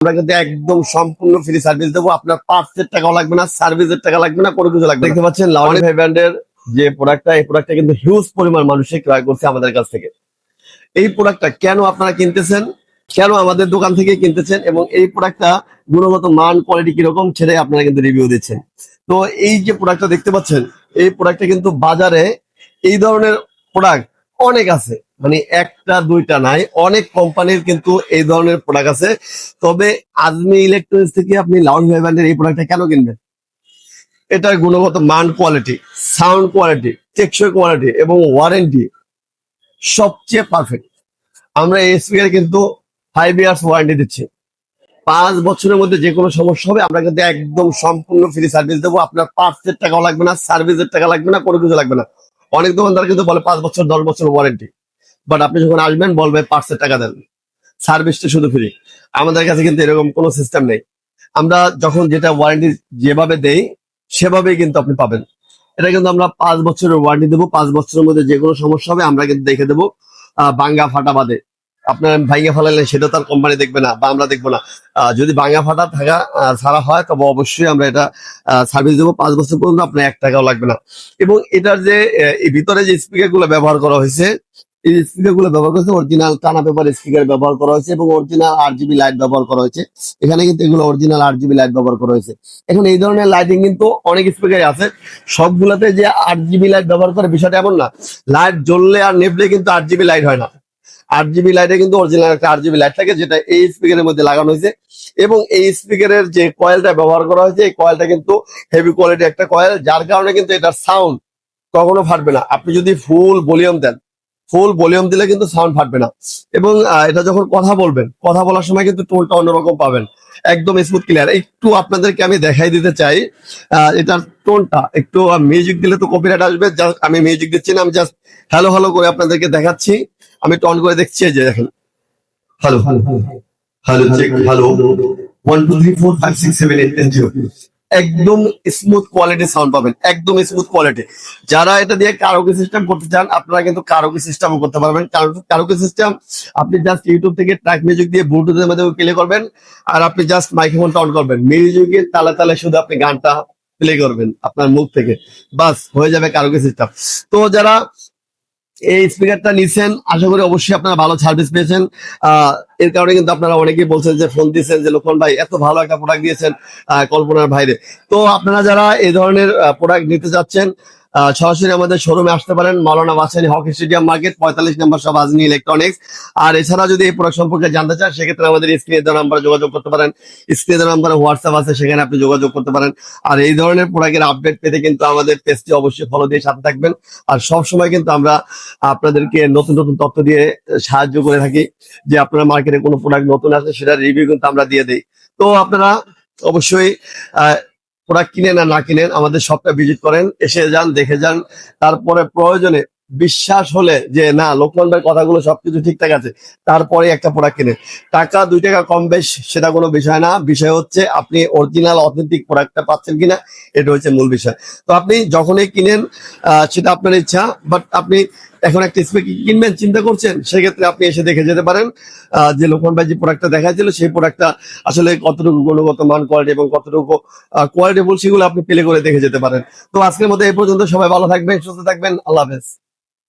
আমরা কিন্তু একদম সম্পূর্ণ ফ্রি সার্ভিস দেবো। আপনার পার্টসের টাকাও লাগবে না, সার্ভিসের টাকা লাগবে না, কোনো কিছু লাগবে না। দেখতে পাচ্ছেন লাউডি ভাই ব্র্যান্ডের যে প্রোডাক্টটা, এই প্রোডাক্টটা কিন্তু হিউজ পরিমাণ মানুষে ক্রয় করছে আমাদের কাছ থেকে। এই প্রোডাক্টটা কেন আপনারা কিনতেছেন, কেন আমাদের দোকান থেকে কিনতেছেন, এবং এই প্রোডাক্টটা গুণগত মান কোয়ালিটি কিরকম সেটাই আপনারা কিন্তু রিভিউ দিচ্ছেন। তো এই যে প্রোডাক্টটা দেখতে পাচ্ছেন, এই প্রোডাক্টটা কিন্তু বাজারে এই ধরনের প্রোডাক্ট অনেক আছে, মানে একটা দুইটা নাই, অনেক কোম্পানির কিন্তু এই ধরনের প্রোডাক্ট আছে। তবে আজমি ইলেকট্রনিক্স থেকে আপনি লাউড ভাই ব্র্যান্ডের এই প্রোডাক্টটা কেন কিনবেন? এটার গুণগত মান কোয়ালিটি, সাউন্ড কোয়ালিটি, টেকসই কোয়ালিটি এবং ওয়ারেন্টি সবচেয়ে পারফেক্ট। আমরা এই স্পিকার কিন্তু 5 ইয়ার্স ওয়ারেন্টি দিচ্ছি। 5 বছরের মধ্যে যে কোনো সমস্যা হবে আমরা কিন্তু একদম সম্পূর্ণ ফ্রি সার্ভিস দেবো। আপনার পার্টসের টাকাও লাগবে না, সার্ভিসের টাকা লাগবে না, কোনো কিছু লাগবে না। অনেক দোকানদার কিন্তু বলে 5 বছর 10 বছর ওয়ারেন্টি, বাট আপনি যখন আসবেন বলবে পার্টসের টাকা দেন, সার্ভিসটা শুধু ফ্রি। আমাদের কাছে কিন্তু এরকম কোনো সিস্টেম নেই। আমরা যখন যেটা ওয়ারেন্টি যেভাবে দেই সেভাবেই কিন্তু আপনি পাবেন। এটা কিন্তু আমরা 5 বছরের ওয়ারেন্টি দেবো। 5 বছরের মধ্যে যে কোনো সমস্যা হবে আমরা কিন্তু দেখে দেবো, ভাঙ্গা ফাটা বাদে। আপনার ভাঙ্গা ফালালে সেটা তার কোম্পানি দেখবে না বা আমরা দেখবো না। যদি ভাঙ্গা ফাটা থাকা ছাড়া হয় তবে অবশ্যই আমরা এটা সার্ভিস দেবো 5 বছর পর্যন্ত, আপনার 1 টাকাও লাগবে না। এবং এটার যে এই ভিতরে যে স্পিকার গুলো ব্যবহার করা হয়েছে, এই স্পিকার গুলো ব্যবহার করেছে অরিজিনাল টানা পেপার স্পিকার ব্যবহার করা হয়েছে এবং অরিজিনাল RGB লাইট ব্যবহার করা হয়েছে। এখানে কিন্তু এগুলো অরিজিনাল RGB লাইট ব্যবহার করা হয়েছে। এখন এই ধরনের লাইটিং কিন্তু অনেক স্পিকারে আছে, সবগুলাতে যে RGB লাইট ব্যবহার করে বিষয়টা এমন না। লাইট জ্বললে আর নেভলে কিন্তু RGB লাইট হয় না। RGB লাইটে কিন্তু অরিজিনাল একটা RGB লাইট থাকে, যেটা এই স্পিকারের মধ্যে লাগানো হয়েছে। এবং এই স্পিকারের যে কয়েলটা ব্যবহার করা হয়েছে, এই কয়েলটা কিন্তু হেভি কোয়ালিটি একটা কয়েল, যার কারণে কিন্তু এটার সাউন্ড কখনো ফাটবে না। আপনি যদি ফুল ভলিউম দেন, ফুল ভলিউম দিলে কিন্তু সাউন্ড ফাটবে না। এবং এটা যখন কথা বলবেন, কথা বলার সময় কিন্তু টোনটা অন্যরকম পাবেন, একদম স্মুথ ক্লিয়ার। একটু আপনাদেরকে আমি দেখাই দিতে চাই এটার টোনটা। একটু মিউজিক দিলে তো কপিরাইট আসবে, জাস্ট আমি মিউজিক দিচ্ছি না, আমি জাস্ট হ্যালো হ্যালো করে আপনাদেরকে দেখাচ্ছি। আমি টন করে দেখছি, এই যে দেখেন, হ্যালো হ্যালো চেক, হ্যালো 1 2 3 4 5 6 7 8 10 0। একদম স্মুথ কোয়ালিটি সাউন্ড পাবেন, একদম স্মুথ কোয়ালিটি। যারা এটা দিয়ে কারোকি সিস্টেম করতে চান আপনারা কিন্তু কারোকি সিস্টেমও করতে পারবেন। কারোকি সিস্টেম আপনি জাস্ট ইউটিউব থেকে ট্র্যাক মিউজিক দিয়ে ব্লুটুথের মাধ্যমে প্লে করবেন, আর আপনি জাস্ট মাইক্রোফোনটা অন করবেন, মিউজিকের তালে তালে শুধু আপনি গানটা প্লে করবেন আপনার মুখ থেকে, বাস হয়ে যাবে কারোকি সিস্টেম। তো যারা এই স্পিকারটা নিচ্ছেন আশা করি অবশ্যই আপনারা ভালো সার্ভিস পেয়েছেন। এর কারণে কিন্তু আপনারা অনেকেই বলছেন যে ফোন দিয়েছেন যে লোকন ভাই এত ভালো একটা প্রোডাক্ট দিয়েছেন, কল্পনার বাইরে। তো আপনারা যারা এই ধরনের প্রোডাক্ট নিতে যাচ্ছেন সরাসরি আমাদের শোরুমে আসতে পারেন, মাওলানা ভাসানী হকি স্টেডিয়াম মার্কেট 45 নম্বর শপ আজমি ইলেকট্রনিক্স। আর এছাড়া যদি এই প্রোডাক্ট সম্পর্কে জানতে চান সেক্ষেত্রে আমাদের স্ক্রিনে দেওয়া নাম্বারে যোগাযোগ করতে পারেন। স্ক্রিনে দেওয়া নাম্বারে হোয়াটসঅ্যাপ আছে, সেখানে আপনি যোগাযোগ করতে পারেন। আর এই ধরনের প্রোডাক্টের আপডেট পেতে কিন্তু আমাদের পেজটি অবশ্যই ফলো দিয়ে সাথে থাকবেন। আর সব সময় কিন্তু আমরা আপনাদেরকে নতুন নতুন তথ্য দিয়ে সাহায্য করে থাকি, যে আপনারা মার্কেটে কোনো প্রোডাক্ট নতুন আসে সেটার রিভিউ কিন্তু আমরা দিয়ে দিই। তো আপনারা অবশ্যই প্রোডাক্ট কিনেন আর না কিনেন আমাদের শপটা ভিজিট করেন, এসে যান, দেখে যান। তারপরে প্রয়োজনে বিশ্বাস হলে যে না লোকমান ভাই কথাগুলো সবকিছু ঠিকঠাক আছে, তারপরে একটা প্রোডাক্ট কিনে। টাকা 2 টাকা কম বেশ সেটা কোনো বিষয় না, বিষয় হচ্ছে আপনি অরিজিনাল অথেন্টিক প্রোডাক্টটা পাচ্ছেন কিনা, এটা হচ্ছে মূল বিষয়। তো আপনি যখনই কিনেন সেটা আপনার ইচ্ছা, বাট আপনি এখন একটা স্পিকার কিনবেন চিন্তা করছেন, সেক্ষেত্রে আপনি এসে দেখে যেতে পারেন যে লোকমান ভাই যে প্রোডাক্টটা দেখাচ্ছিল সেই প্রোডাক্টটা আসলে কতটুকু গুণগত মান কোয়ালিটি এবং কতটুকু কোয়ালিটি সেগুলো আপনি প্লে করে দেখে যেতে পারেন। তো আজকের মতো এই পর্যন্ত, সবাই ভালো থাকবেন, সুস্থ থাকবেন, আল্লাহ হাফেজ।